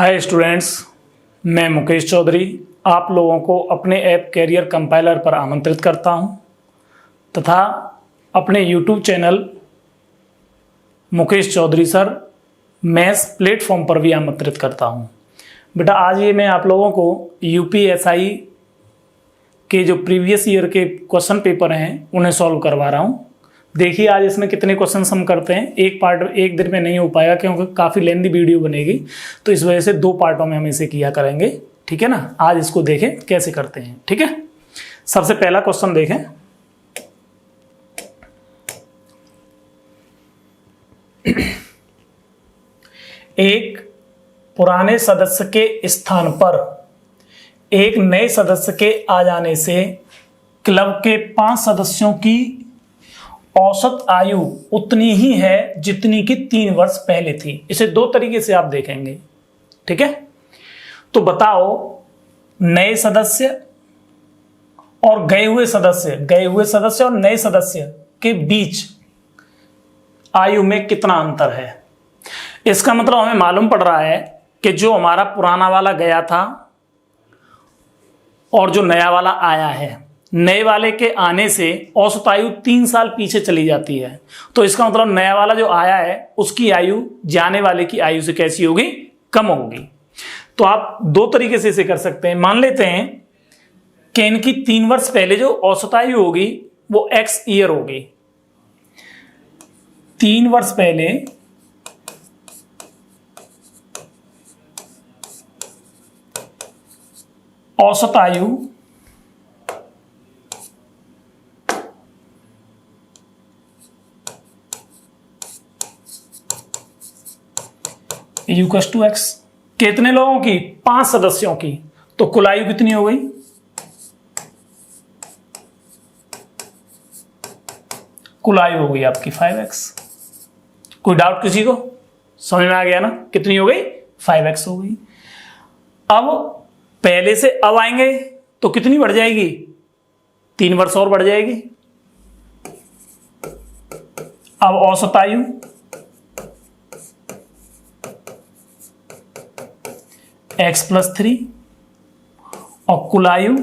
Hi students, मैं मुकेश चौधरी आप लोगों को अपने ऐप कैरियर कंपाइलर पर आमंत्रित करता हूं तथा अपने YouTube channel Mukesh Chaudhary sir maths platform पर भी आमंत्रित करता हूं। बेटा आज ये मैं आप लोगों को यूपीएसआई के जो प्रीवियस ईयर के क्वेश्चन पेपर हैं उन्हें सॉल्व करवा रहा हूं। देखिए आज इसमें कितने क्वेश्चन हम करते हैं। एक पार्ट एक दिन में नहीं हो पाएगा क्योंकि काफ़ी लेंदी वीडियो बनेगी, तो इस वजह से दो पार्टों में हम इसे किया करेंगे। ठीक है ना, आज इसको देखें कैसे करते हैं। ठीक है, सबसे पहला क्वेश्चन देखें। एक पुराने सदस्य के स्थान पर एक नए सदस्य के आ जाने से क्लब के 5 सदस्यों की औसत आयु उतनी ही है जितनी कि 3 वर्ष पहले थी। इसे दो तरीके से आप देखेंगे। ठीक है, तो बताओ नए सदस्य और गए हुए सदस्य और नए सदस्य के बीच आयु में कितना अंतर है। इसका मतलब हमें मालूम पड़ रहा है कि जो हमारा पुराना वाला गया था और जो नया वाला आया है, नए वाले के आने से औसत आयु 3 साल पीछे चली जाती है। तो इसका मतलब नया वाला जो आया है उसकी आयु जाने वाले की आयु से कैसी होगी, कम होगी। तो आप दो तरीके से इसे कर सकते हैं। मान लेते हैं कि इनकी 3 वर्ष पहले जो औसत आयु होगी वो x ईयर होगी। 3 वर्ष पहले औसत आयु इक्वल्स टू एक्स। कितने लोगों की? 5 सदस्यों की। तो कुल आयु कितनी हो गई? कुल आयु हो गई आपकी 5x। कोई डाउट किसी को? समझ में आ गया ना? कितनी हो गई? 5x हो गई। अब पहले से अब आएंगे तो कितनी बढ़ जाएगी? 3 वर्ष और बढ़ जाएगी। अब औसत आयु x + 3 और कुल आयु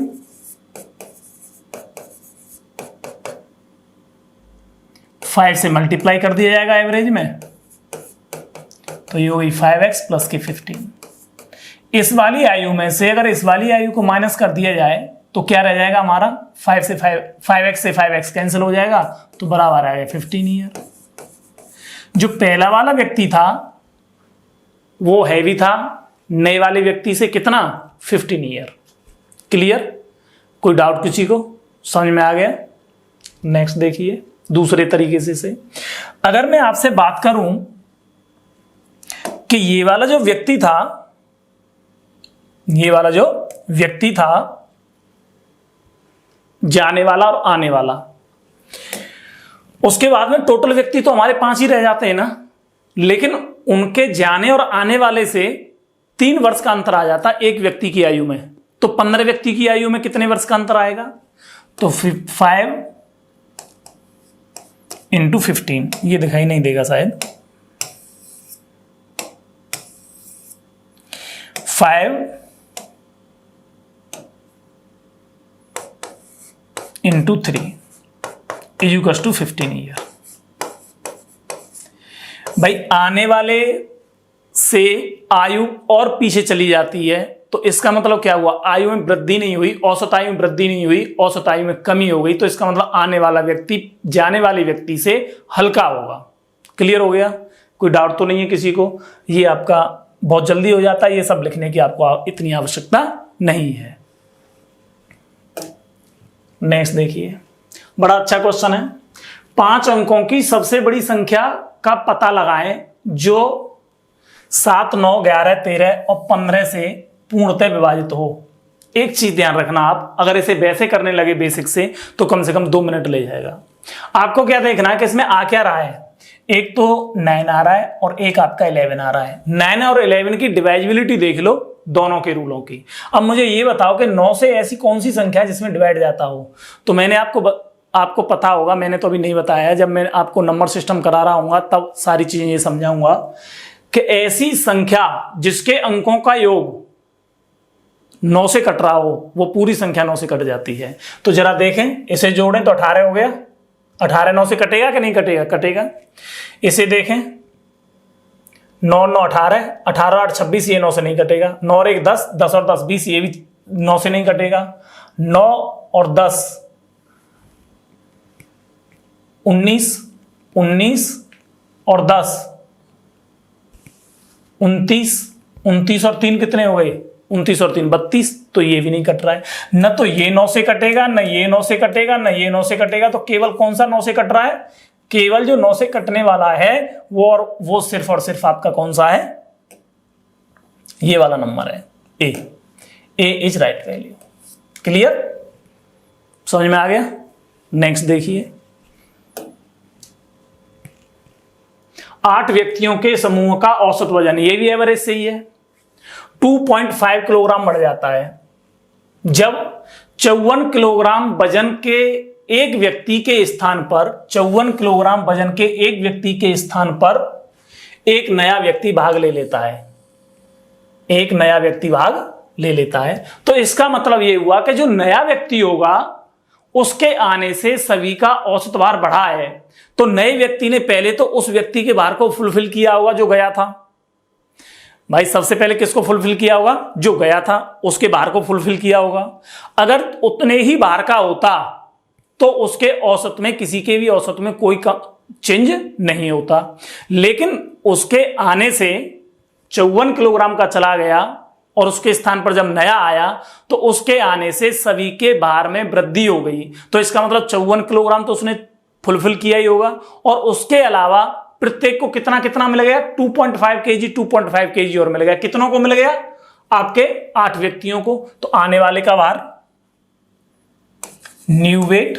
फाइव से मल्टीप्लाई कर दिया जाएगा एवरेज में, तो ये हो गई 5x + की 15। इस वाली आयु में से अगर इस वाली आयु को माइनस कर दिया जाए तो क्या रह जाएगा हमारा? 5x से 5x कैंसिल हो जाएगा तो बराबर आएगा 15 ईयर। जो पहला वाला व्यक्ति था वो हैवी था, नए वाले व्यक्ति से कितना? 15 ईयर। क्लियर? कोई डाउट किसी को? समझ में आ गया? नेक्स्ट देखिए दूसरे तरीके से अगर मैं आपसे बात करूं कि ये वाला जो व्यक्ति था जाने वाला और आने वाला, उसके बाद में टोटल व्यक्ति तो हमारे 5 ही रह जाते हैं ना, लेकिन उनके जाने और आने वाले से 3 वर्ष का अंतर आ जाता है एक व्यक्ति की आयु में। तो 15 व्यक्ति की आयु में कितने वर्ष का अंतर आएगा? तो 5 × 15, ये दिखाई नहीं देगा शायद। 5 × 3 = 15 ईयर। भाई आने वाले से आयु और पीछे चली जाती है तो इसका मतलब क्या हुआ? आयु में वृद्धि नहीं हुई, औसत आयु में वृद्धि नहीं हुई, औसत आयु में कमी हो गई। तो इसका मतलब आने वाला व्यक्ति जाने वाले व्यक्ति से हल्का होगा। क्लियर हो गया? कोई डाउट तो नहीं है किसी को? ये आपका बहुत जल्दी हो जाता है, ये सब लिखने की आपको इतनी आवश्यकता नहीं है। नेक्स्ट देखिए, बड़ा अच्छा क्वेश्चन है। 5 अंकों की सबसे बड़ी संख्या का पता लगाएं जो 7, 9, 11, 13 और 15 से पूर्णतः विभाजित हो। एक चीज ध्यान रखना, आप अगर इसे वैसे करने लगे बेसिक से तो कम से कम 2 मिनट ले जाएगा। आपको क्या देखना है कि इसमें आ क्या रहा है? एक तो 9 आ रहा है और एक आपका 11 आ रहा है। 9 और 11 की डिवाइजिबिलिटी देख लो दोनों के रूलों की। अब मुझे ये बताओ कि 9 से ऐसी कौन सी संख्या है जिसमें डिवाइड जाता हो। तो मैंने आपको पता होगा, मैंने तो अभी नहीं बताया, जब मैं आपको नंबर सिस्टम करा रहा हूँ तब सारी चीजें ये समझाऊंगा कि ऐसी संख्या जिसके अंकों का योग 9 से कट रहा हो वो पूरी संख्या 9 से कट जाती है। तो जरा देखें, इसे जोड़ें तो 18 हो गया। 18 9 से कटेगा कि नहीं कटेगा? कटेगा। इसे देखें, 9 9 18, 18 8 26, ये 9 से नहीं कटेगा। 9 और 1 10, 10 और 10 20, ये भी 9 से नहीं कटेगा। 9 और 10 19, 19 और 10 29, 29 और 3 कितने हो गए? 29 और 3 32, तो ये भी नहीं कट रहा है। न तो ये 9 से कटेगा, न ये 9 से कटेगा, न ये 9 से कटेगा। तो केवल कौन सा 9 से कट रहा है? केवल जो 9 से कटने वाला है वो, और वो सिर्फ और सिर्फ आपका कौन सा है? ये वाला नंबर है ए। ए इज राइट वैल्यू। क्लियर? समझ में आ गया? नेक्स्ट देखिए, 8 व्यक्तियों के समूह का औसत वजन, ये भी एवरेज से ही है, 2.5 किलोग्राम बढ़ जाता है जब 54 किलोग्राम वजन के एक व्यक्ति के स्थान पर 54 किलोग्राम वजन के एक व्यक्ति के स्थान पर एक नया व्यक्ति भाग ले लेता है। एक नया व्यक्ति भाग ले लेता है। तो इसका मतलब यह हुआ कि जो नया व्यक्ति होगा उसके आने से सभी का औसत भार बढ़ा है। तो नए व्यक्ति ने पहले तो उस व्यक्ति के भार को फुलफिल किया होगा जो गया था। भाई सबसे पहले किसको फुलफिल किया होगा? जो गया था उसके भार को फुलफिल किया होगा। अगर उतने ही भार का होता तो उसके औसत में, किसी के भी औसत में कोई चेंज नहीं होता। लेकिन उसके आने से 54 किलोग्राम का चला गया और उसके स्थान पर जब नया आया तो उसके आने से सभी के भार में वृद्धि हो गई। तो इसका मतलब 54 किलोग्राम तो उसने फुलफिल किया ही होगा। और उसके अलावा प्रत्येक को कितना कितना मिल गया? 2.5 kg 2.5 kg और मिल गया। कितनों को मिल गया? आपके 8 व्यक्तियों को। तो आने वाले का भार, new weight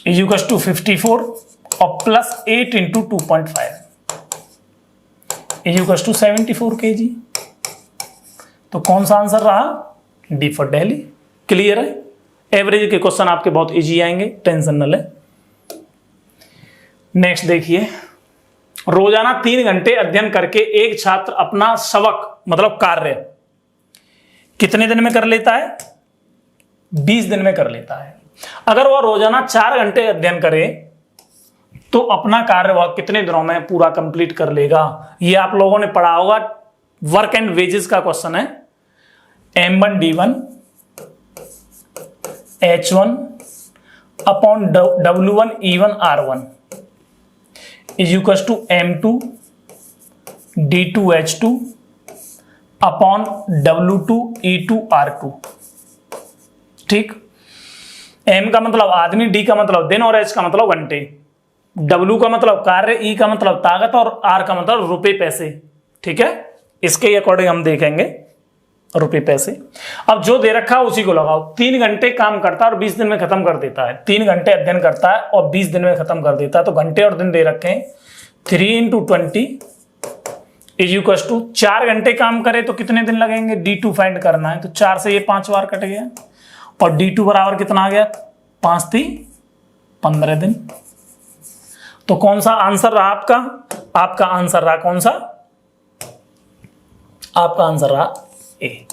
is equal to 54 और plus 8 into 2.5 is equal to 74 kg। तो कौन सा आंसर रहा? D for Delhi. क्लियर है? एवरेज के क्वेश्चन आपके बहुत इजी आएंगे, टेंशन न ले। नेक्स्ट देखिए, रोजाना 3 घंटे अध्ययन करके एक छात्र अपना सबक मतलब कार्य कितने दिन में कर लेता है? 20 दिन में कर लेता है। अगर वह रोजाना 4 घंटे अध्ययन करे तो अपना कार्य वह कितने दिनों में पूरा कंप्लीट कर लेगा? यह आप लोगों ने पढ़ा होगा, वर्क एंड वेजेस का क्वेश्चन है। M1 D1 H1 upon W1 E1 R1 is equal to M2 D2 H2 upon W2 E2 R2। ठीक, M का मतलब आदमी, D का मतलब दिन और H का मतलब घंटे, W का मतलब कार्य, E का मतलब ताकत और R का मतलब रुपए पैसे। ठीक है, इसके अकॉर्डिंग हम देखेंगे रुपए पैसे। अब जो दे रखा है उसी को लगाओ। 3 घंटे काम करता है और 20 दिन में खत्म कर देता है। 3 घंटे अध्ययन करता है और 20 दिन में खत्म कर देता है। तो घंटे और दिन दे रखे हैं। 3 × 20 इज इक्वल टू 4 घंटे काम करे तो कितने दिन लगेंगे? D2 फाइंड करना है। तो 4 से ये 5 बार कट गया और D2 बराबर कितना आ गया? 5 × 3 15 दिन। तो कौन सा आंसर रहा आपका? आपका आंसर रहा कौन सा? आपका आंसर रहा ए।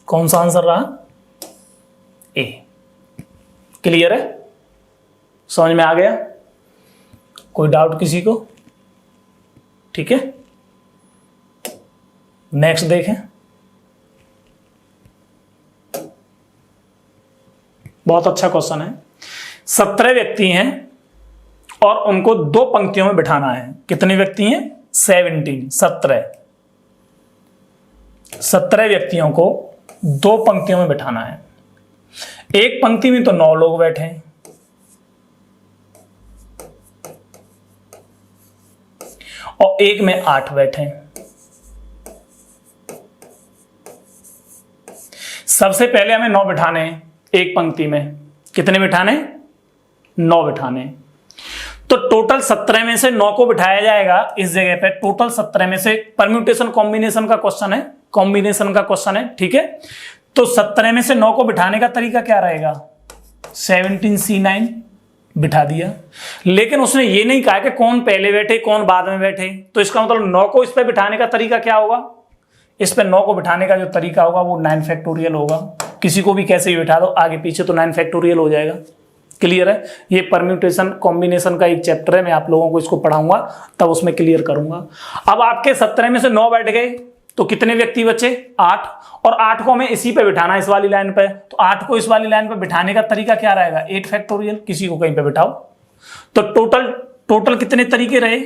कौन सा आंसर रहा? ए। क्लियर है? समझ में आ गया? कोई डाउट किसी को? ठीक है, नेक्स्ट देखें। बहुत अच्छा क्वेश्चन है। 17 व्यक्ति हैं और उनको 2 पंक्तियों में बिठाना है। कितने व्यक्ति हैं? 17 व्यक्तियों को 2 पंक्तियों में बिठाना है। एक पंक्ति में तो 9 लोग बैठे हैं और एक में 8 बैठे हैं। सबसे पहले हमें 9 बिठाने हैं एक पंक्ति में। कितने बिठाने? 9 बिठाने। तो टोटल 17 में से 9 को बिठाया जाएगा इस जगह पे। टोटल 17 में से परम्यूटेशन कॉम्बिनेशन का क्वेश्चन है, कॉम्बिनेशन का क्वेश्चन है। ठीक है, तो 17 में से 9 को बिठाने का तरीका क्या रहेगा? 17C9 बिठा दिया, लेकिन उसने ये नहीं कहा कि कौन पहले बैठे कौन बाद में बैठे। तो इसका मतलब 9 को इस पे बिठाने का तरीका क्या होगा, इस पे 9 को बिठाने का जो तरीका होगा वो 9 फैक्टोरियल होगा। किसी को भी कैसे ही बिठा दो आगे पीछे तो 9 फैक्टोरियल हो जाएगा। क्लियर है? ये परम्यूटेशन कॉम्बिनेशन का एक चैप्टर है, मैं आप लोगों को इसको पढ़ाऊंगा तब उसमें क्लियर करूंगा। अब आपके 17 में से 9 बैठ गए तो कितने व्यक्ति बचे? 8, और 8 को हमें इसी पे बिठाना है, इस वाली लाइन पे। तो 8 को इस वाली लाइन पे बिठाने का तरीका क्या रहेगा? 8 फैक्टोरियल, किसी को कहीं पे बिठाओ। तो टोटल कितने तरीके रहे?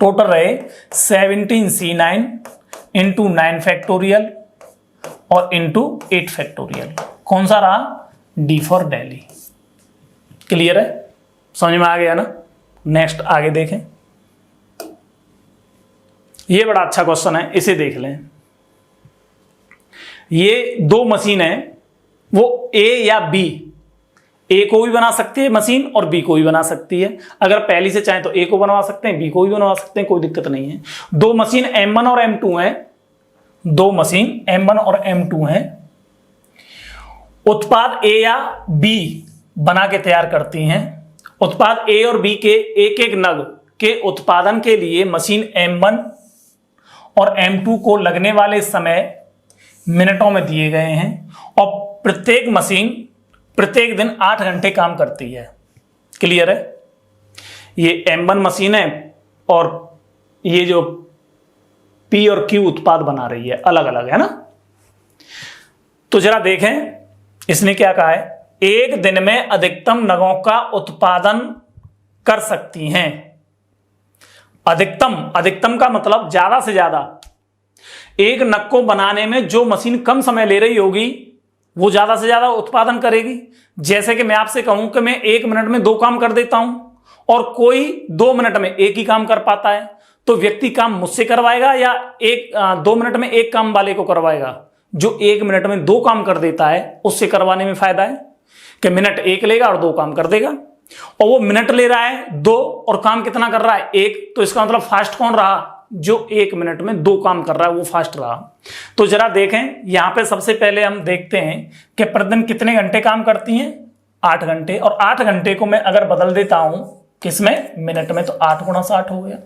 टोटल रहे 17C9 इंटू 9 फैक्टोरियल और इंटू 8 फैक्टोरियल। कौन सा रहा? D for Delhi. क्लियर है? समझ में आ गया ना? नेक्स्ट आगे देखें, ये बड़ा अच्छा क्वेश्चन है, इसे देख लें। ये 2 मशीन है, वो ए या बी, ए को भी बना सकती है मशीन और बी को भी बना सकती है। अगर पहली से चाहे तो ए को बनवा सकते हैं, बी को भी बनवा सकते हैं, कोई दिक्कत नहीं है। 2 मशीन M1 और M2 हैं, 2 मशीन M1 और M2 हैं। उत्पाद ए या बी बना के तैयार करती हैं। उत्पाद ए और बी के एक एक नग के उत्पादन के लिए मशीन M1 और M2 को लगने वाले समय मिनटों में दिए गए हैं और प्रत्येक मशीन प्रत्येक दिन 8 घंटे काम करती है। क्लियर है? ये M1 मशीन है और ये जो P और Q उत्पाद बना रही है, अलग अलग है ना। तो जरा देखें इसने क्या कहा है, एक दिन में अधिकतम नगों का उत्पादन कर सकती हैं। अधिकतम का मतलब ज्यादा से ज्यादा। एक नग को बनाने में जो मशीन कम समय ले रही होगी वो ज्यादा से ज्यादा उत्पादन करेगी। जैसे कि मैं आपसे कहूं कि मैं 1 मिनट में 2 काम कर देता हूं और कोई 2 मिनट में 1 ही काम कर पाता है, तो व्यक्ति काम मुझसे करवाएगा या 2 मिनट में 1 काम वाले को करवाएगा? जो 1 मिनट में 2 काम कर देता है उससे करवाने में फायदा है कि मिनट 1 लेगा और 2 काम कर देगा। और वो मिनट ले रहा है 2 और काम कितना कर रहा है? 1। तो इसका मतलब फास्ट कौन रहा? जो 1 मिनट में 2 काम कर रहा है वो फास्ट रहा। तो जरा देखें यहां पे सबसे पहले हम देखते हैं कि प्रतिदिन कितने घंटे काम करती हैं? 8 घंटे। और 8 घंटे को मैं अगर बदल देता हूं किसमें? मिनट में, तो 8 गुणा 60 हो गया।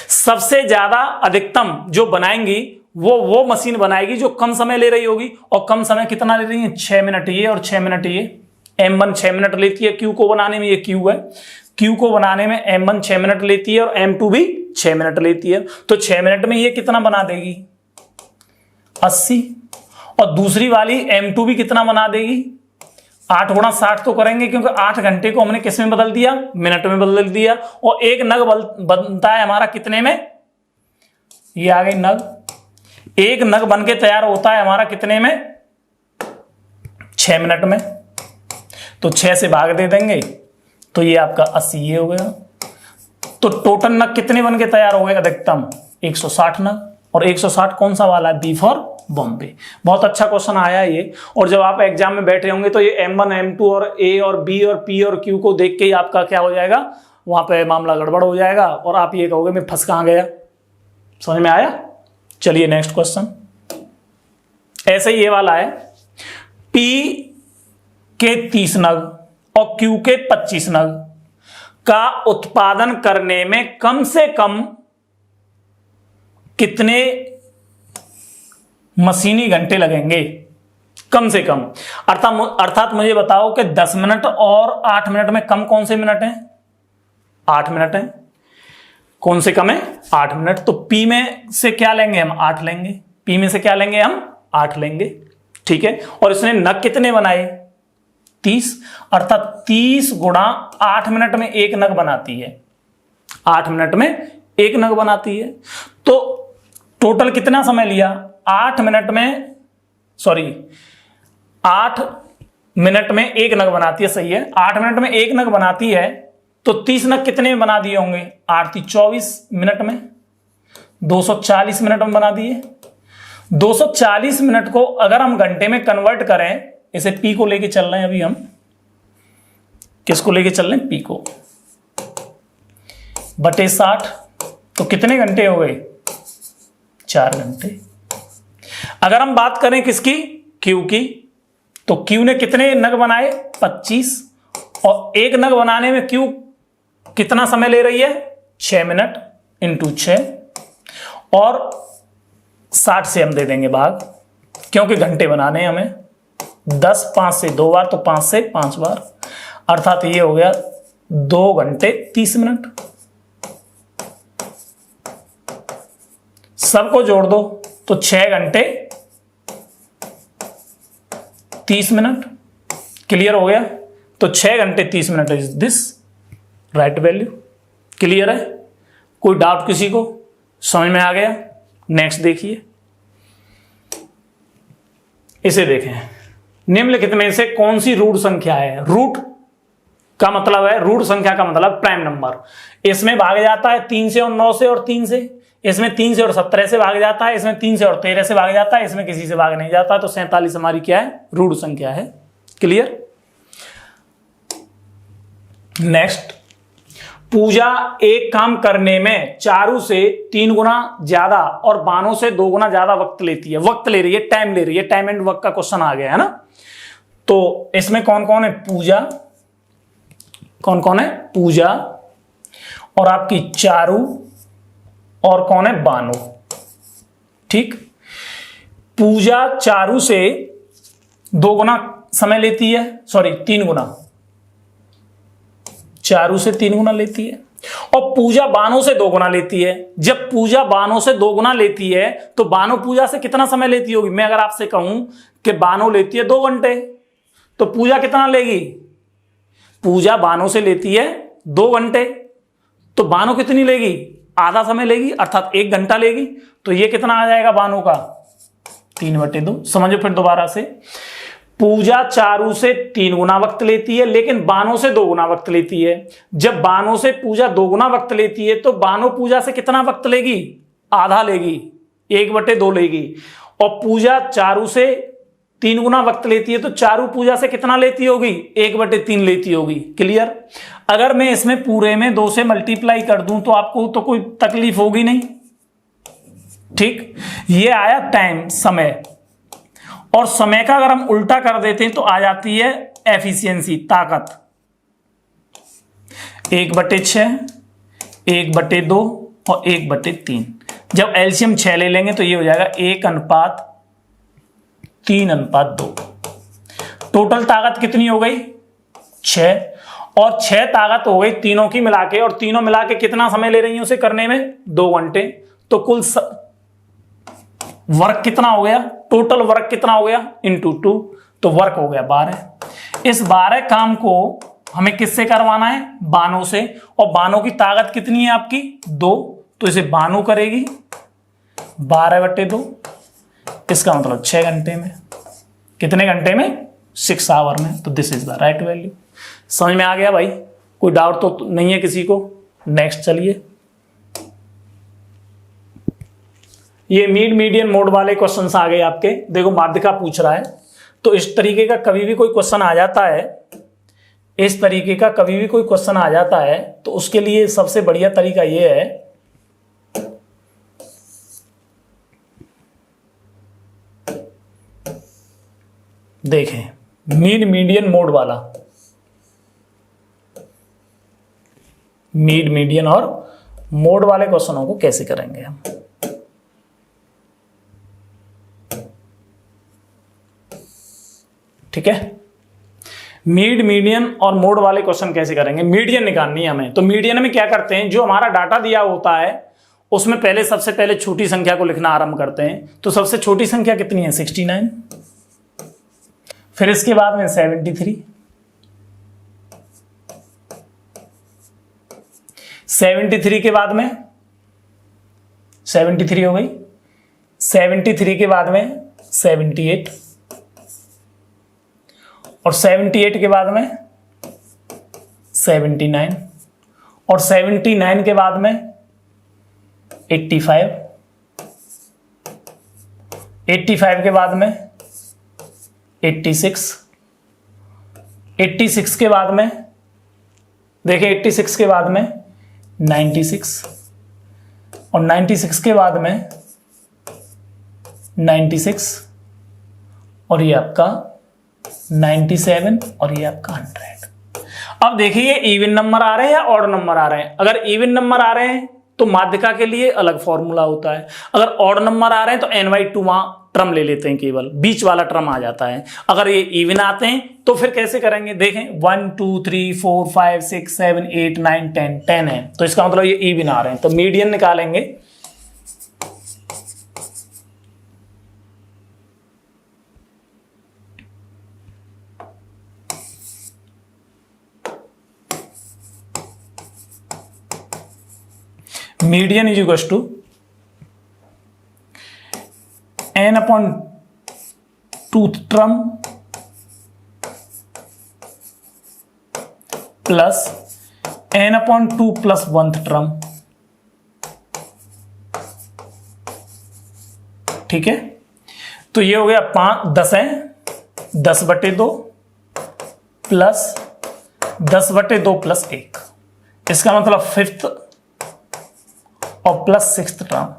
सबसे ज्यादा अधिकतम जो बनाएंगी वो मशीन बनाएगी जो कम समय ले रही होगी। और कम समय कितना ले रही है? 6 मिनट ये और 6 मिनट ये। M1 6 मिनट लेती है Q को बनाने में, ये Q है, Q को बनाने में M1 6 मिनट लेती है और M2 भी 6 मिनट लेती है। तो 6 मिनट में ये कितना बना देगी? 80। और दूसरी वाली M2 भी कितना बना देगी? 8 गुणा 60 तो करेंगे क्योंकि 8 घंटे को हमने किस में बदल दिया? मिनट में बदल दिया। और एक नग बनता है हमारा कितने में? ये आ गई नग। एक नग बन के तैयार होता है हमारा कितने में? 6 मिनट में। तो 6 से भाग दे देंगे तो ये आपका 80 ये हो गया। तो टोटल नग कितने बन के तैयार हो गए? अधिकतम 160 नग। और 160 कौन सा वाला है? B for Bombay. बहुत अच्छा क्वेश्चन आया है ये। और जब आप एग्जाम में बैठे होंगे तो ये M1 M2 और A और B और P और Q को देख के ही आपका क्या हो जाएगा? वहां पे मामला गड़बड़ हो जाएगा और आप ये कहोगे मैं फंस कहां गया। समझ में आया? चलिए नेक्स्ट क्वेश्चन। ऐसे ही ये वाला है, P के 30 नग और Q के 25 नग का उत्पादन करने में कम से कम कितने मशीनी घंटे लगेंगे? कम से कम अर्थात मुझे बताओ कि 10 मिनट और 8 मिनट में कम कौन से मिनट हैं? 8 मिनट हैं। कौन से कम है? 8 मिनट। तो P में से क्या लेंगे हम? 8 लेंगे। P में से क्या लेंगे हम? 8 लेंगे। ठीक है। और इसने नग कितने बनाए? 30। अर्थात 30 गुणा 8 मिनट में 1 नग बनाती है। 8 मिनट में 1 नग बनाती है। तो टोटल कितना समय लिया? 8 मिनट में 8 मिनट में 1 नग बनाती है। सही है। 8 मिनट में 1 नग बनाती है तो 30 नग कितने में बना दिए होंगे? 8 × 24 मिनट में, 240 मिनट में बना दिए। 240 मिनट को अगर हम घंटे में कन्वर्ट करें, इसे P को लेके चल रहे हैं अभी हम। किसको लेके चल रहे हैं? P को। बटे 60 तो कितने घंटे हो गए? 4 घंटे। अगर हम बात करें किसकी? Q की, तो Q ने कितने नग बनाए? 25, और एक नग बनाने में Q कितना समय ले रही है? 6 मिनट इंटू 6, और 60 से हम दे देंगे भाग, क्योंकि घंटे बनाने हैं हमें। 10 5 से 2 बार, तो 5 से 5 बार, अर्थात ये हो गया 2 घंटे 30 मिनट। सबको जोड़ दो तो 6 घंटे 30 मिनट। क्लियर हो गया? तो 6 घंटे 30 minute is this right value. Clear है? कोई डाउट किसी को? समझ में आ गया? नेक्स्ट देखिए, इसे देखें। निम्नलिखित में से कौन सी रूट संख्या है? रूट का मतलब है, रूट संख्या का मतलब प्राइम नंबर। इसमें भाग जाता है 3 से और 9 से और 3 से, इसमें 3 से और 17 से भाग जाता है, इसमें 3 से और 13 से भाग जाता है, इसमें किसी से भाग नहीं जाता। तो 47 हमारी क्या है? रूट संख्या है। क्लियर? नेक्स्ट, पूजा एक काम करने में चारू से 3 गुना ज्यादा और बानो से 2 गुना ज्यादा वक्त लेती है। वक्त ले रही है, टाइम ले रही है, टाइम एंड वर्क का क्वेश्चन आ गया है ना। तो इसमें कौन कौन है? पूजा, कौन कौन है? पूजा, और आपकी चारू, और कौन है? बानो। ठीक, पूजा चारू से 2 गुना समय लेती है, सॉरी 3 गुना, चारू से 3 गुना लेती है, और पूजा बानो से 2 गुना लेती है। जब पूजा बानो से 2 गुना लेती है तो बानो पूजा से कितना समय लेती होगी? मैं अगर आपसे कहूं कि बानो लेती है 2 घंटे, तो पूजा कितना लेगी? पूजा बानो से लेती है 2 घंटे, तो बानो कितनी लेगी? आधा समय लेगी, अर्थात 1 घंटा लेगी। तो ये कितना आ जाएगा बानो का? 3/2। समझो फिर दोबारा से, पूजा चारू से 3 गुना वक्त लेती है, लेकिन बानो से 2 गुना वक्त लेती है। जब बानो से पूजा 2 गुना वक्त लेती है तो बानो पूजा से कितना वक्त लेगी? आधा लेगी, 1/2 लेगी। और पूजा चारू से 3 गुना वक्त लेती है तो चारू पूजा से कितना लेती होगी? 1/3 लेती होगी। क्लियर? अगर मैं इसमें पूरे में 2 से मल्टीप्लाई कर दूं तो आपको तो कोई तकलीफ होगी नहीं। ठीक, ये आया टाइम, समय, और समय का अगर हम उल्टा कर देते हैं तो आ जाती है एफिशिएंसी, ताकत। 1/6, 1/2 और 1/3। जब एलसीएम 6 ले लेंगे तो ये हो जाएगा 1:3:2। टोटल ताकत कितनी हो गई? 6, और 6 ताकत हो गई तीनों की मिला के, और तीनों मिला के कितना समय ले रही है उसे करने में? 2 घंटे। तो कुल वर्क कितना हो गया? टोटल वर्क कितना हो गया? इंटू 2, तो वर्क हो गया 12। इस 12 काम को हमें किससे करवाना है? बानो से। और बानो की ताकत कितनी है आपकी? 2, तो इसे बानो करेगी 12/2। इसका मतलब 6 घंटे में। कितने घंटे में? 6 आवर में। तो this is the right value. समझ में आ गया भाई? कोई डाउट तो नहीं है किसी को? नेक्स्ट चलिए, ये मिड मीडियन मोड वाले क्वेश्चंस आ गए आपके। देखो माध्यिका पूछ रहा है, तो इस तरीके का कभी भी कोई क्वेश्चन आ जाता है, इस तरीके का कभी भी कोई क्वेश्चन आ जाता है तो उसके लिए सबसे बढ़िया तरीका ये है, देखें मिड मीडियन मोड वाला, मिड मीडियन और मोड वाले क्वेश्चनों को कैसे करेंगे हम। ठीक है, मिड मीडियन और मोड वाले क्वेश्चन कैसे करेंगे? मीडियन निकालनी है हमें। तो मीडियन में क्या करते हैं, जो हमारा डाटा दिया होता है उसमें पहले सबसे पहले छोटी संख्या को लिखना आरंभ करते हैं। तो सबसे छोटी संख्या कितनी है? 69। फिर इसके बाद में 73, 73 के बाद में 73 हो गई, 73 के बाद में 78, और 78 के बाद में 79, और 79 के बाद में 85, 85 के बाद में 86, 86 के बाद में देखिए 86 के बाद में 96, और 96 के बाद में 96, और ये आपका 97 और ये आपका 100। अब देखिए इवन नंबर आ रहे हैं या ऑड नंबर आ रहे हैं। अगर इवन नंबर आ रहे हैं तो माध्यिका के लिए अलग फॉर्मूला होता है, अगर ऑड नंबर आ रहे हैं तो n/2 टर्म ले लेते हैं, केवल बीच वाला टर्म आ जाता है। अगर ये इवन आते हैं तो फिर कैसे करेंगे, देखें 1 2 3 4 5 6 7 8 9 10 10 है, तो इसका मतलब ये इवन आ रहे हैं, तो मीडियन निकालेंगे। Median is equal to n/2 term plus n/2 plus 1th term. ठीक है, तो ये हो गया 10 है 10/2 प्लस 10/2 प्लस 1, इसका मतलब 5th और प्लस 6th टर्म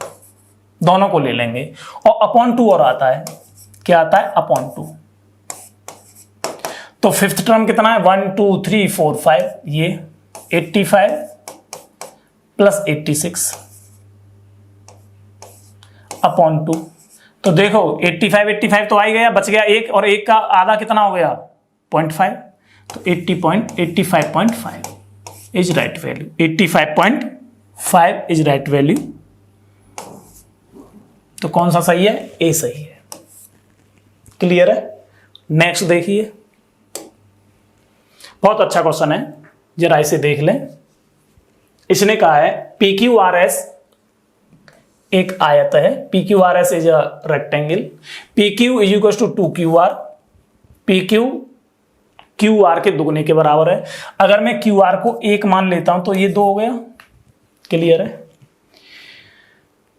दोनों को ले लेंगे, और अपॉन 2 और आता है, क्या आता है अपॉन 2। तो 5th टर्म कितना है 1 2 3 4 5, ये 85 प्लस 86 अपॉन 2। तो देखो 85 तो आ ही गया, बच गया 1 और 1 का आधा कितना हो गया 0.5, तो 85.5 is right value, 85.5 is right value. तो कौन सा सही है, ए सही है। क्लियर है। नेक्स्ट देखिए, बहुत अच्छा क्वेश्चन है, जरा इसे देख लें। इसने कहा है PQRS एक आयत है, PQRS is a rectangle, PQ is equal to 2QR, PQ QR के दुगने के बराबर है। अगर मैं QR को 1 मान लेता हूं तो ये 2 हो गया। क्लियर है।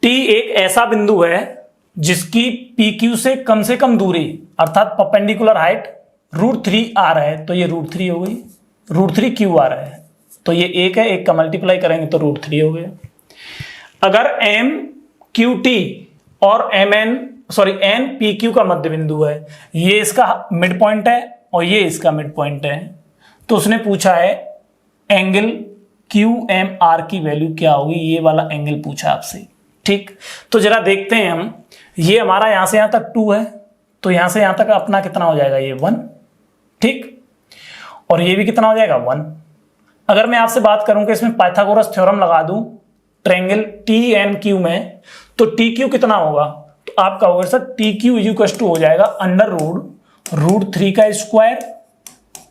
T एक ऐसा बिंदु है जिसकी PQ से कम दूरी अर्थात परपेंडिकुलर हाइट √3R है, तो ये √3 हो गई, √3 QR है, तो ये 1 है, 1 का मल्टीप्लाई करेंगे तो √3 हो गया। अगर MQT और NPQ का मध्य बिंदु है, ये इसका मिड पॉइंट है और ये इसका मिड पॉइंट है, तो उसने पूछा है एंगल QMR की वैल्यू क्या होगी, ये वाला एंगल पूछा आपसे। ठीक, तो जरा देखते हैं हम, ये हमारा यहां से यहां तक 2 है, तो यहां से यहां तक अपना कितना हो जाएगा, ये 1। ठीक, और ये भी कितना हो जाएगा 1। अगर मैं आपसे बात करूं कि इसमें पाइथागोरस थ्योरम लगा दूं ट्रायंगल TNQ में, तो TQ कितना होगा, तो आपका होगा sir TQ is equal to हो जाएगा √3 का स्क्वायर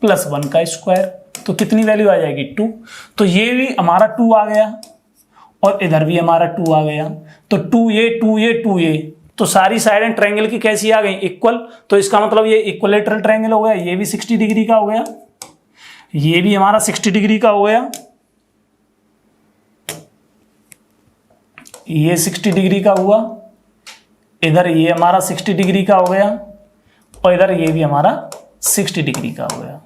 प्लस 1 का स्क्वायर, तो कितनी वैल्यू आ जाएगी 2। तो ये भी हमारा 2 आ गया और इधर भी हमारा 2 आ गया, तो 2A तो सारी साइडें ट्रायंगल की कैसी आ गई, इक्वल। तो इसका मतलब ये इक्विलेटरल ट्रायंगल हो गया, ये भी 60 डिग्री का हो गया, ये भी हमारा 60 डिग्री का हो गया, ये 60 डिग्री का हुआ, इधर ये हमारा 60 डिग्री का हो गया, और इधर ये भी हमारा 60 डिग्री का हो गया।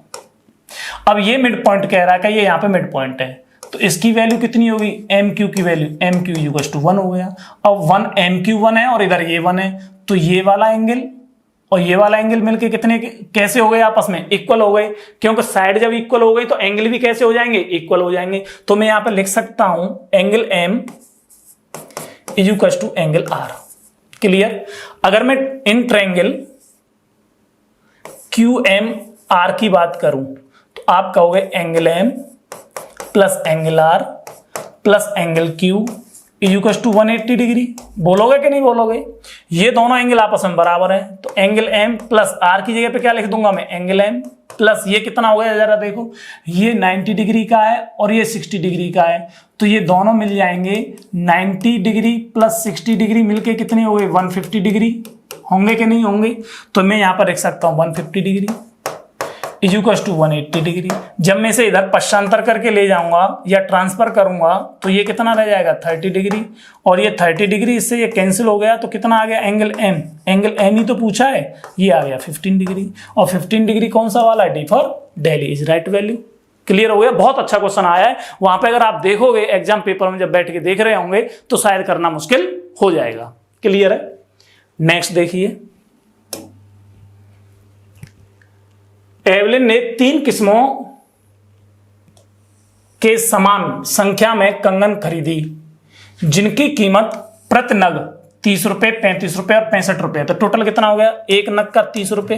अब ये मिड पॉइंट कह रहा है कि ये यहाँ पे मिड पॉइंट है, तो इसकी वैल्यू कितनी होगी, MQ की वैल्यू, MQ इक्वल टू 1 हो गया। अब 1 MQ 1 है और इधर ये 1 है, तो ये वाला एंगल और ये वाला एंगल मिलके कितने कैसे हो गए, आपस में इक्वल हो गए, क्योंकि साइड जब इक्वल हो गई तो एंगल भी कैसे हो जाएंगे, इक्वल हो जाएंगे। तो मैं यहाँ पे लिख सकता हूं angle M is equal to angle R। Clear. अगर मैं इन ट्रायंगल QMR की बात करूं तो आप कहोगे angle M plus angle R plus angle Q is equal to 180 degree. बोलोगे कि नहीं बोलोगे, ये दोनों एंगल आपस में बराबर है, तो एंगल M प्लस R की जगह पे क्या लिख दूंगा मैं, एंगल M प्लस ये कितना हो गया, जरा देखो, ये 90 डिग्री का है और ये 60 डिग्री का है, तो ये दोनों मिल जाएंगे 90 डिग्री प्लस 60 डिग्री मिलके कितने हो गए, 150 डिग्री होंगे कि नहीं होंगे। तो मैं यहाँ पर लिख सकता हूँ 150 degree is equal to 180 degree. जब मैं इसे इधर पश्चांतर करके ले जाऊंगा या ट्रांसफर करूंगा तो ये कितना रह जाएगा 30 डिग्री, और ये 30 डिग्री इससे ये कैंसिल हो गया, तो कितना आ गया एंगल M, एंगल M ही तो पूछा है, ये आ गया 15 डिग्री, और 15 डिग्री कौन सा वाला है, D for Delhi is right value. Clear हो गया। बहुत अच्छा क्वेश्चन आया है, वहां पे अगर आप देखोगे एग्जाम पेपर में जब बैठ के देख रहे होंगे तो शायद करना मुश्किल हो जाएगा। क्लियर है। नेक्स्ट देखिए, एवलिन ने 3 किस्मों के समान संख्या में कंगन खरीदी जिनकी कीमत प्रति नग 30 रुपए, 35 रुपए और 65 रुपए। तो टोटल कितना हो गया? एक नग का 30 रुपए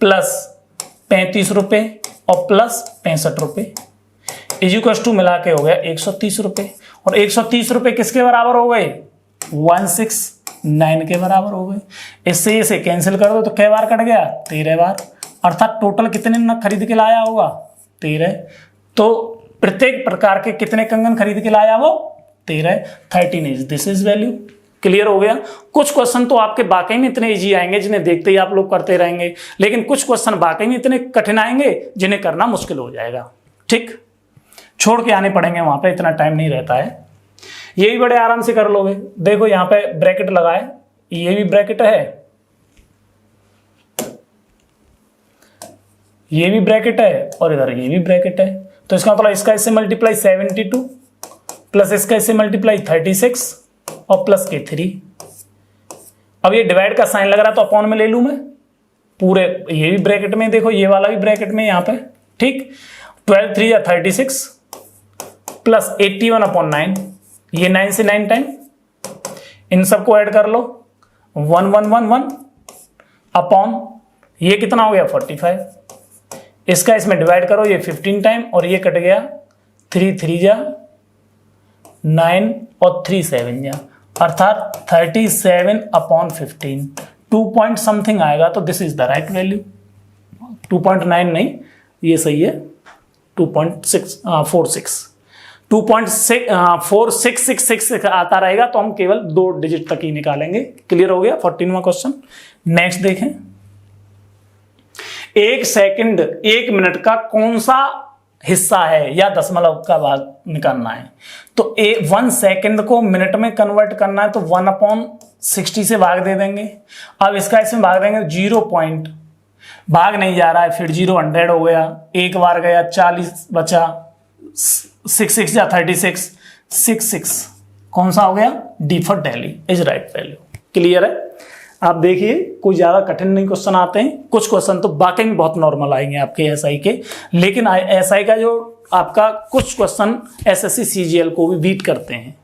प्लस 35 रुपए और प्लस 65 रुपए इजिकल्स टू मिला के हो गया 130 रुपए। और 130 रुपए किसके बराबर हो गए? 169 के बराबर हो गए। इससे इसे कैंसिल कर दो तो कै बार कट गया? 13 बार। अर्थात टोटल कितने नग खरीद के लाया होगा? 13। तो प्रत्येक प्रकार के कितने कंगन खरीद के लाया वो? 13। 13 is this is value. Clear हो गया? कुछ क्वेश्चन तो आपके वाकई में इतने इजी आएंगे जिन्हें देखते ही आप लोग करते रहेंगे, लेकिन कुछ क्वेश्चन वाकई में इतने कठिन आएंगे जिन्हें करना मुश्किल हो जाएगा। ठीक, छोड़ के आने पड़ेंगे वहां पे, इतना टाइम नहीं रहता है। ये भी बड़े आराम से कर लोगे। देखो यहाँ पे ब्रैकेट लगाए, ये भी ब्रैकेट है, ये भी ब्रैकेट है और इधर ये भी ब्रैकेट है। तो इसका मतलब इसका इससे मल्टीप्लाई 72 प्लस इसका इससे मल्टीप्लाई 36 और प्लस के 3। अब ये डिवाइड का साइन लग रहा है तो अपॉन में ले लूं मैं पूरे, ये भी ब्रैकेट में, देखो ये वाला भी ब्रैकेट में यहाँ पे। ठीक, 12 3 या 36 प्लस 81/9, ये 9 से 9 टाइम, इन सबको ऐड कर लो 1111 अपॉन ये कितना हो गया? 45। इसका इसमें डिवाइड करो, ये 15 टाइम और ये कट गया 3 3 जा 9 और 3 7 जा, अर्थात 37/15, 2 पॉइंट समथिंग आएगा। तो this is the right value. 2.9 नहीं, ये सही है, 2.46 2.4666 आता रहेगा तो हम केवल 2 डिजिट तक ही निकालेंगे। क्लियर हो गया? 14वां क्वेश्चन। नेक्स्ट देखें, 1 सेकंड 1 मिनट का कौन सा हिस्सा है या दशमलव का भाग निकालना है। तो 1 सेकंड को मिनट में कन्वर्ट करना है तो 1/60 से भाग दे देंगे। अब इसका इसमें भाग देंगे 0 पॉइंट, भाग नहीं जा रहा है, फिर 0 100 हो गया, एक बार गया 40 बचा, 6 6 या 36, 66 कौन सा हो गया? D for Delhi is right value. Clear है? आप देखिए कोई ज्यादा कठिन नहीं क्वेश्चन आते हैं, कुछ क्वेश्चन तो वाकई में बहुत नॉर्मल आएंगे आपके एसआई के, लेकिन एसआई का जो आपका कुछ क्वेश्चन एसएससी सीजीएल को भी बीट करते हैं।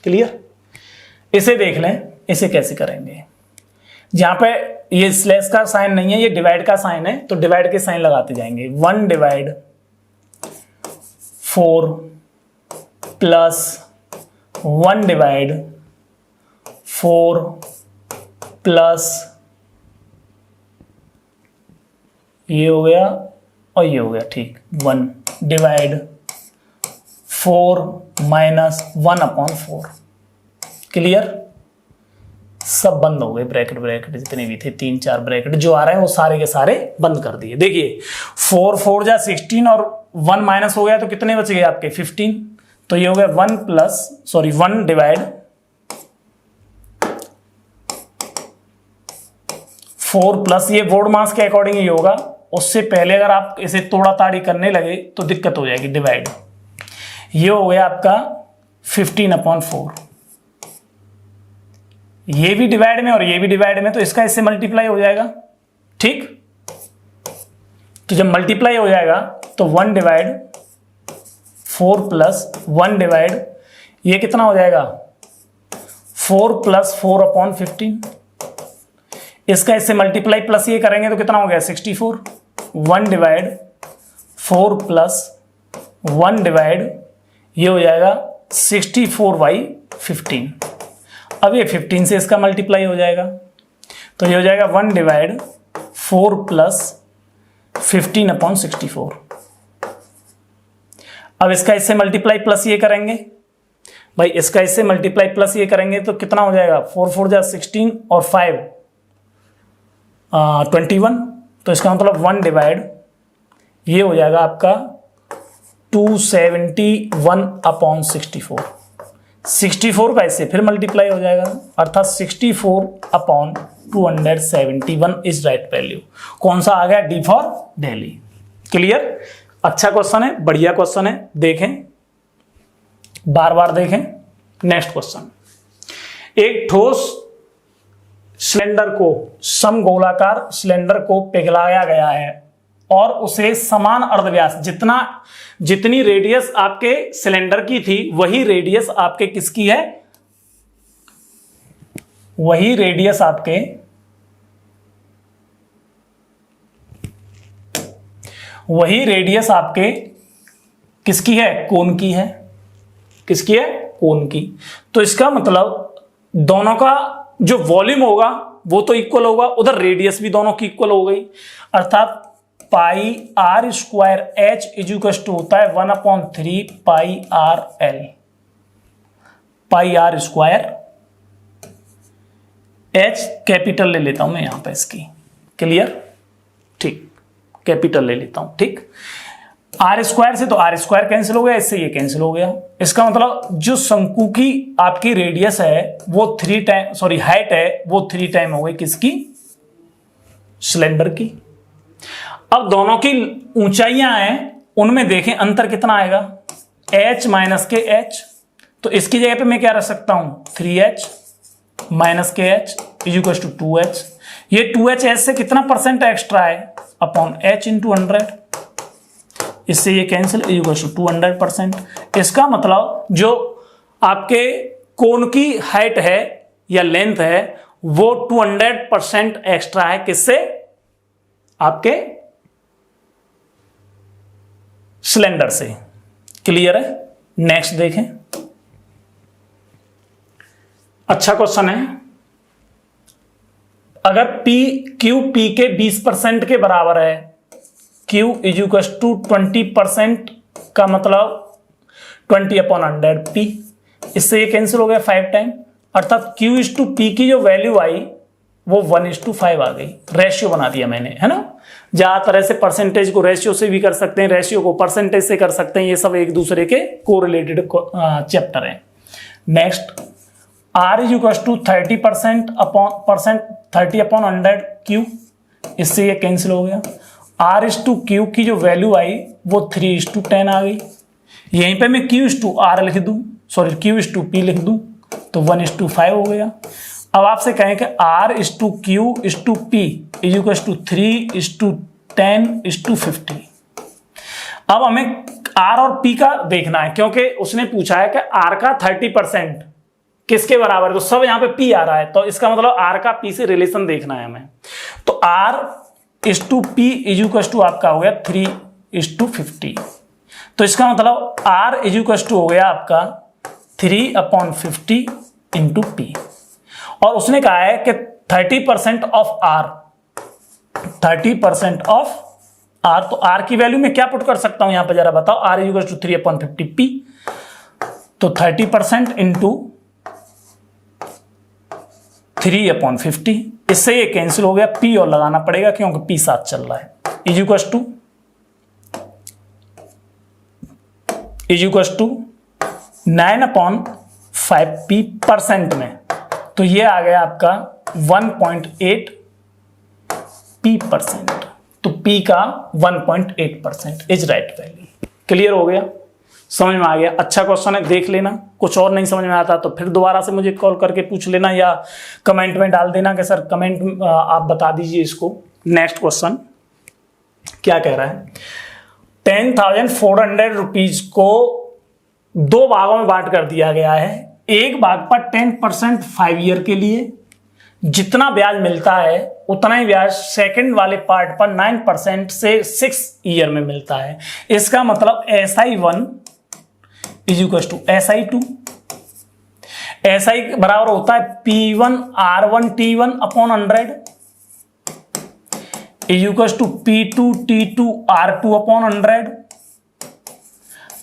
क्लियर? इसे देख लें, इसे कैसे करेंगे। जहां पे ये स्लैश का साइन नहीं है, ये डिवाइड का साइन है, तो डिवाइड के साइन लगाते जाएंगे। 1 डिवाइड 4 प्लस 1 डिवाइड 4 प्लस ये हो गया और ये हो गया। ठीक, 1 डिवाइड 4 माइनस 1/4। क्लियर? सब बंद हो गए, ब्रैकेट ब्रैकेट जितने भी थे 3 4 ब्रैकेट जो आ रहे हैं वो सारे के सारे बंद कर दिए। देखिए 4 4 जा 16 और 1 माइनस हो गया तो कितने बच गए आपके? 15। तो ये हो गया 1 डिवाइड 4 प्लस ये बोर्ड मास के अकॉर्डिंग ही होगा, उससे पहले अगर आप इसे तोड़ा ताड़ी करने लगे तो दिक्कत हो जाएगी। डिवाइड ये हो गया आपका 15/4, ये भी डिवाइड में और ये भी डिवाइड में, तो इसका इससे मल्टीप्लाई हो जाएगा। ठीक, तो जब मल्टीप्लाई हो जाएगा तो 1 डिवाइड 4 प्लस 1 डिवाइड ये कितना हो जाएगा? 4 प्लस 4/15। इसका इससे मल्टीप्लाई प्लस ये करेंगे तो कितना हो गया? 64। 1 डिवाइड 4 प्लस 1 डिवाइड ये हो जाएगा 64/15। अब ये 15 से इसका मल्टीप्लाई हो जाएगा तो ये हो जाएगा 1 डिवाइड 4 प्लस 15/64। अब इसका इससे मल्टीप्लाई प्लस ये करेंगे भाई, इसका इससे मल्टीप्लाई प्लस ये करेंगे तो कितना हो जाएगा? 4 4 जा 16 और 5 21। तो इसका मतलब 1 डिवाइड ये हो जाएगा आपका 271/64। 64 का इससे फिर मल्टीप्लाई हो जाएगा, अर्थात 64/271 इज राइट वैल्यू। कौन सा आ गया? D for Delhi. क्लियर? अच्छा क्वेश्चन है, बढ़िया क्वेश्चन है, देखें बार बार देखें। नेक्स्ट क्वेश्चन, एक ठोस सिलेंडर को समगोलाकार सिलेंडर को पिघलाया गया है और उसे समान अर्धव्यास, जितनी रेडियस आपके सिलेंडर की थी वही रेडियस आपके किसकी है, वही रेडियस आपके किसकी है, कोन की है। किसकी है, कोन की। तो इसका मतलब दोनों का जो वॉल्यूम होगा वो तो इक्वल होगा, उधर रेडियस भी दोनों की इक्वल हो गई, अर्थात pi r square h equal to होता है 1/3 pi r l. Pi r square h capital ले लेता हूं मैं यहां पे इसकी, क्लियर, ठीक, कैपिटल ले लेता हूं, ठीक। आर स्क्वायर से तो आर स्क्वायर कैंसिल हो गया, इससे ये कैंसिल हो गया। इसका मतलब जो शंकु की आपकी रेडियस है वो 3 टाइम, सॉरी हाइट है वो 3 टाइम हो गई किसकी, सिलेंडर की। अब दोनों की ऊंचाइयां हैं, उनमें देखें अंतर कितना आएगा, h माइनस के एच। तो इसकी जगह पे मैं क्या रख सकता हूं, 3h माइनस के एच इक्वल टू 2h। ये 2h h से कितना परसेंट एक्स्ट्रा है, अपॉन h इंटू 100, इससे ये कैंसिल इक्वल टू 200%। इसका मतलब जो आपके कोन की हाइट है या लेंथ है वो 200% एक्स्ट्रा है, किससे, आपके सिलेंडर से। क्लियर है। नेक्स्ट देखें, अच्छा क्वेश्चन है। अगर क्यू पी के 20% के बराबर है, Q इक्वल टू 20% का मतलब 20/100 P, इससे ये कैंसिल हो गया 5 टाइम, अर्थात Q/P की जो वैल्यू आई वो 1:5 आ गई। रेशियो बना दिया मैंने, है ना। ज्यादातर ऐसे परसेंटेज को रेशियो से भी कर सकते हैं, रेशियो को परसेंटेज से कर सकते हैं, ये सब एक दूसरे के कोरिलेटेड चैप्टर हैं। Next, R equal to 30/100 Q, इससे ये कैंसिल हो गया। R/Q की जो वैल्यू आई वो 3:10 आ गई। यहीं पे मैं Q/R लिख दूं, सॉरी Q/P लिख दूं तो 1:5 हो गया। अब आपसे कहें कि R/Q/P इक्वल टू 3:10:50। अब हमें R और P का देखना है, क्योंकि उसने पूछा है कि R का 30% किसके बराबर है, तो सब यहां पे P आ रहा है, तो इसका मतलब R का P से रिलेशन देखना है हमें। तो R/P इक्वल टू आपका हो गया 3:50। तो इसका मतलब R इक्वल टू हो गया आपका 3/50 इंटू P। और उसने कहा है कि 30% ऑफ R, 30% ऑफ R, तो R की वैल्यू में क्या पुट कर सकता हूं यहां पर, जरा बताओ। R इक्वल टू 3/50 P, तो 30% इंटू 3/50, इससे ये कैंसिल हो गया। P और लगाना पड़ेगा क्योंकि P साथ चल रहा है। इक्वल टू 9/5P परसेंट में, तो ये आ गया आपका 1.8 P%। तो P का 1.8% इज राइट वैल्यू। क्लियर हो गया, समझ में आ गया। अच्छा क्वेश्चन है, देख लेना। कुछ और नहीं समझ में आता तो फिर दोबारा से मुझे कॉल करके पूछ लेना या कमेंट में डाल देना कि सर कमेंट आप बता दीजिए इसको। नेक्स्ट क्वेश्चन क्या कह रहा है, 10,400 रुपीज को 2 भागों में बांट कर दिया गया है। एक भाग पर 10% 5 ईयर के लिए, जितना ब्याज मिलता है उतना ही ब्याज सेकंड वाले पार्ट पर 9% से 6 ईयर में मिलता है। इसका मतलब SI1 equal to SI2। SI बराबर होता है P1R1T1/100 इक्वल टू P2T2R2/100।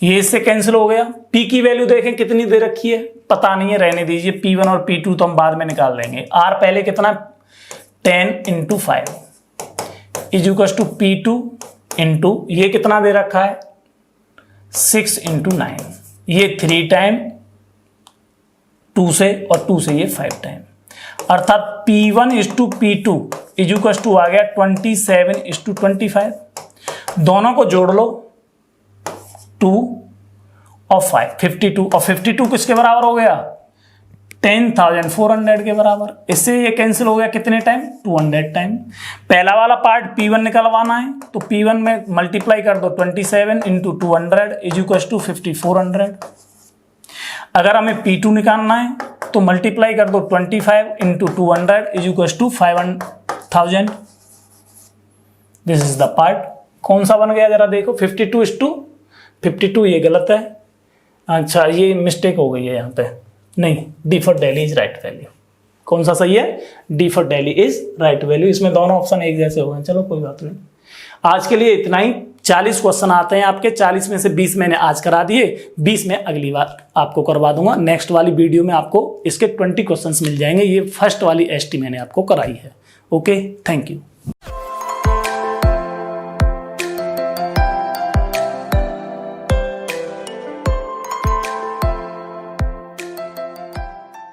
ये इससे कैंसिल हो गया। P की वैल्यू देखें कितनी दे रखी है, पता नहीं है, रहने दीजिए। P1 और P2 तो हम बाद में निकाल लेंगे। R पहले कितना, 10/5 इक्वल टू P2 इंटू ये कितना दे रखा है, 6/9। ये 3 टाइम 2 से और 2 से ये 5 टाइम, अर्थात P1/P2 इक्वल टू आ गया 27/25। दोनों को जोड़ लो, 2 और 5, 52। और 52 किसके बराबर हो गया, 10,400 के बराबर। इससे ये कैंसिल हो गया कितने टाइम, 200 टाइम। पहला वाला पार्ट P1 निकलवाना है तो P1 में मल्टीप्लाई कर दो 27 इंटू 200 इज इक्वल टू 5400। अगर हमें P2 निकालना है तो मल्टीप्लाई कर दो 25 into 200 is equal to 5000। This is the part. कौन सा बन गया जरा देखो, 52:52, ये गलत है। अच्छा ये मिस्टेक हो गई है यहाँ पे, नहीं, D for Delhi is right value. कौन सा सही है, D for Delhi is right value. इसमें दोनों ऑप्शन एक जैसे हो गए। चलो कोई बात नहीं, आज के लिए इतना ही। 40 क्वेश्चन आते हैं आपके, 40 में से 20 मैंने आज करा दिए, 20 में अगली बार आपको करवा दूंगा। नेक्स्ट वाली वीडियो में आपको इसके 20 क्वेश्चंस मिल जाएंगे। ये फर्स्ट वाली ST मैंने आपको कराई है। Okay, thank you.